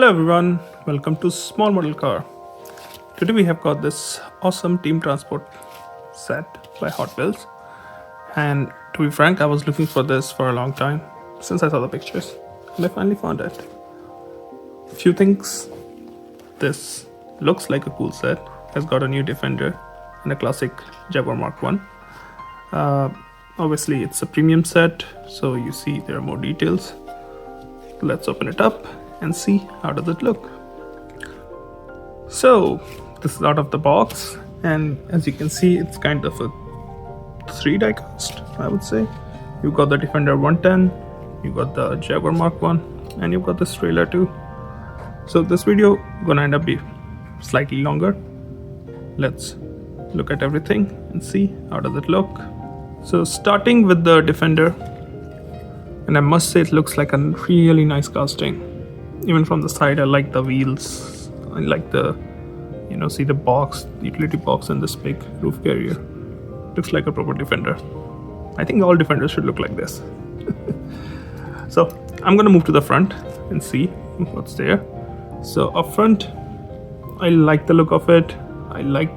Hello everyone, welcome to Small Model Car. Today we have got this awesome team transport set by Hotwheels, and to be frank, I was looking for this for a long time since I saw the pictures and I finally found it. Few things: this looks like a cool set, has got a new Defender and a classic Jaguar Mark 1. Obviously it's a premium set, so you see there are more details. Let's open it up and see how does it look. So this is out of the box, and as you can see, it's kind of a 3 diecast, I would say. You've got the Defender 110, you've got the Jaguar Mark 1, and you've got this trailer too. So this video gonna end up be slightly longer. Let's look at everything and see how does it look. So starting with the Defender, and I must say it looks like a really nice casting. Even from the side, I like the wheels. I like the, see the box, the utility box, and this big roof carrier. Looks like a proper Defender. I think all Defenders should look like this. So I'm gonna move to the front and see what's there. So up front, I like the look of it. I like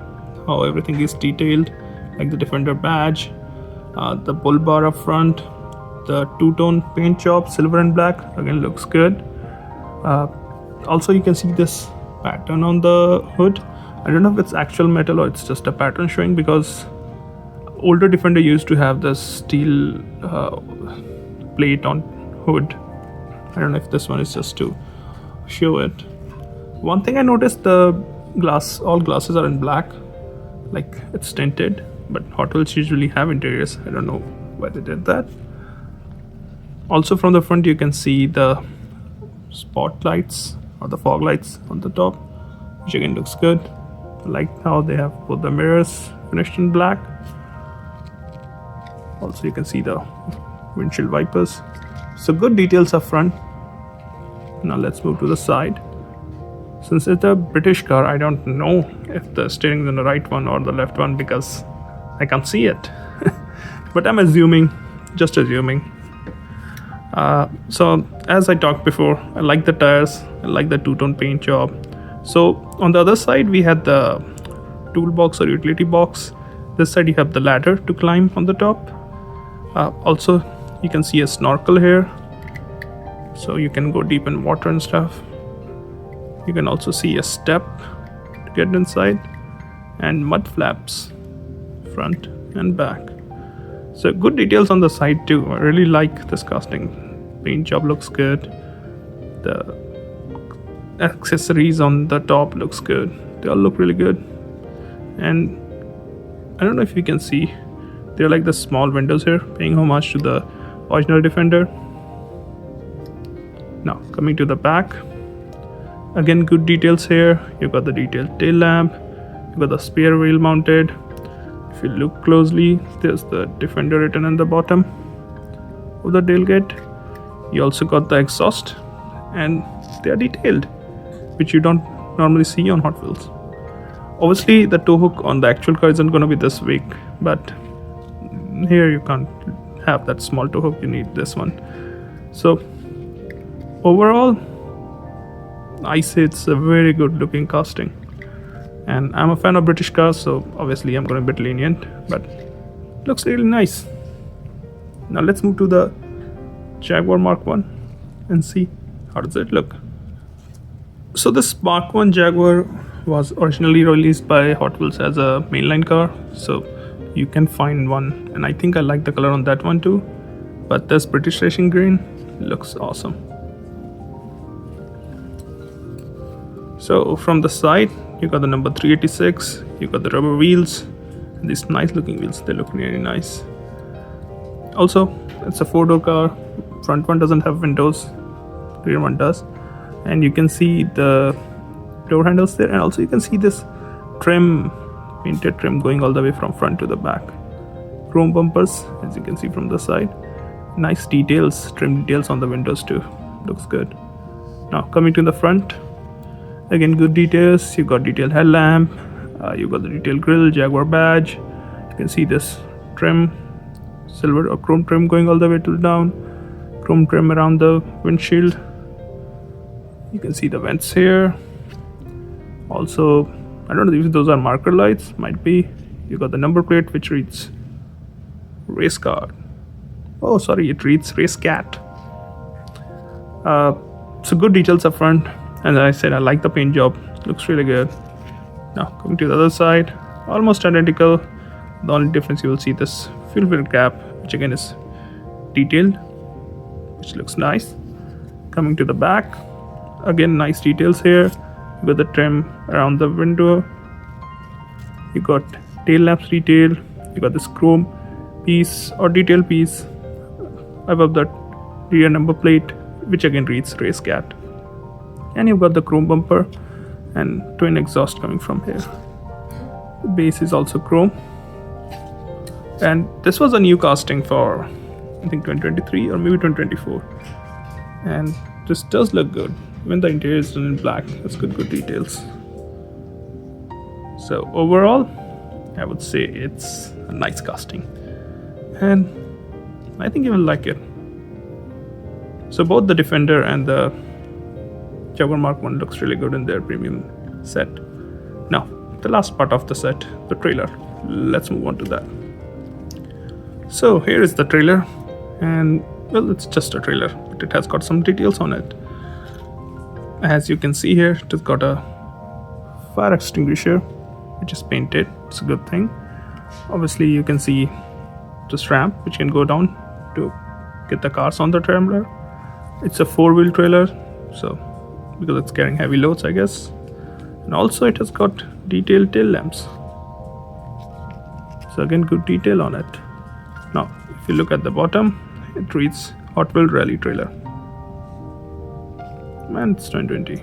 how everything is detailed, like the Defender badge, the bull bar up front, the two-tone paint job, silver and black, again looks good. Also you can see this pattern on the hood. I don't know if it's actual metal or it's just a pattern showing, because older Defender used to have this steel plate on hood. I don't know if this one is just to show it. One thing I noticed, all glasses are in black, like it's tinted, but Hot Wheels usually have interiors. I don't know why they did that. Also from the front you can see the spotlights or the fog lights on the top, which again looks good. I like how they have both the mirrors finished in black. Also you can see the windshield wipers. So good details up front. Now let's move to the side. Since it's a British car, I don't know if the steering is on the right one or the left one because I can't see it. But I'm assuming, just assuming. So as I talked before, I like the tires, I like the two-tone paint job. So on the other side we had the toolbox or utility box. This side you have the ladder to climb on the top. Also you can see a snorkel here, so you can go deep in water and stuff. You can also see a step to get inside, and mud flaps front and back. So good details on the side too. I really like this casting. Paint job looks good. The accessories on the top looks good. They all look really good. And I don't know if you can see, they're like the small windows here, paying homage to the original Defender. Now coming to the back, again good details here. You've got the detailed tail lamp, you've got the spare wheel mounted. If you look closely, there's the Defender written in the bottom of the tailgate. You also got the exhaust, and they are detailed, which you don't normally see on Hot Wheels. Obviously the tow hook on the actual car isn't going to be this big, but here you can't have that small tow hook, you need this one. So overall I say it's a very good looking casting, and I'm a fan of British cars, so obviously I'm going to be a bit lenient, but looks really nice. Now let's move to the Jaguar Mark 1 and see how does it look. So this Mark 1 Jaguar was originally released by Hot Wheels as a mainline car, so you can find one, and I think I like the color on that one too, but this British racing green looks awesome. So from the side you got the number 386, you got the rubber wheels, and these nice looking wheels, they look really nice. Also it's a 4-door car. Front one doesn't have windows, rear one does, and you can see the door handles there, and also you can see this trim, painted trim going all the way from front to the back. Chrome bumpers, as you can see from the side. Nice details, trim details on the windows too, looks good. Now coming to the front, again good details. You got detailed headlamp, you got the detailed grille, Jaguar badge. You can see this trim, silver or chrome trim going all the way to down, chrome trim around the windshield. You can see the vents here. Also, I don't know if those are marker lights, might be. You got the number plate which reads race car. Oh, sorry, it reads race cat. So good details up front. As I said, I like the paint job. Looks really good. Now coming to the other side, almost identical. The only difference you will see this fuel filter cap, which again is detailed, which looks nice. Coming to the back, again nice details here. You got the trim around the window. You got tail lamps detail. You got this chrome piece or detail piece above that rear number plate, which again reads race cat. And you've got the chrome bumper and twin exhaust coming from here. The base is also chrome. And this was a new casting for I think 2023 or maybe 2024. And this does look good. Even the interior is done in black. That's good details. So overall, I would say it's a nice casting. And I think you will like it. So both the Defender and the Jaguar Mark 1 looks really good in their premium set. Now, the last part of the set, the trailer. Let's move on to that. So here is the trailer, and well, it's just a trailer, but it has got some details on it. As you can see here, it has got a fire extinguisher, which is painted. It's a good thing. Obviously, you can see this ramp, which can go down to get the cars on the trailer. It's a 4-wheel trailer, so because it's carrying heavy loads, I guess. And also it has got detailed tail lamps. So again, good detail on it. Now, if you look at the bottom, it reads Hotwheels Rally Trailer. And it's 2020.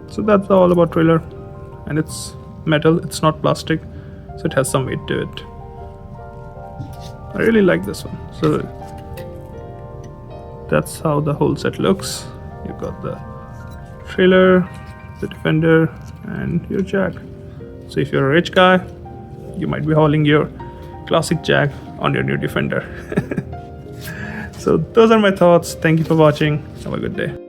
So that's all about trailer. And it's metal, it's not plastic, so it has some weight to it. I really like this one. So that's how the whole set looks. You've got the trailer, the Defender, and your Jag. So if you're a rich guy, you might be hauling your classic Jag on your new Defender. So those are my thoughts. Thank you for watching. Have a good day.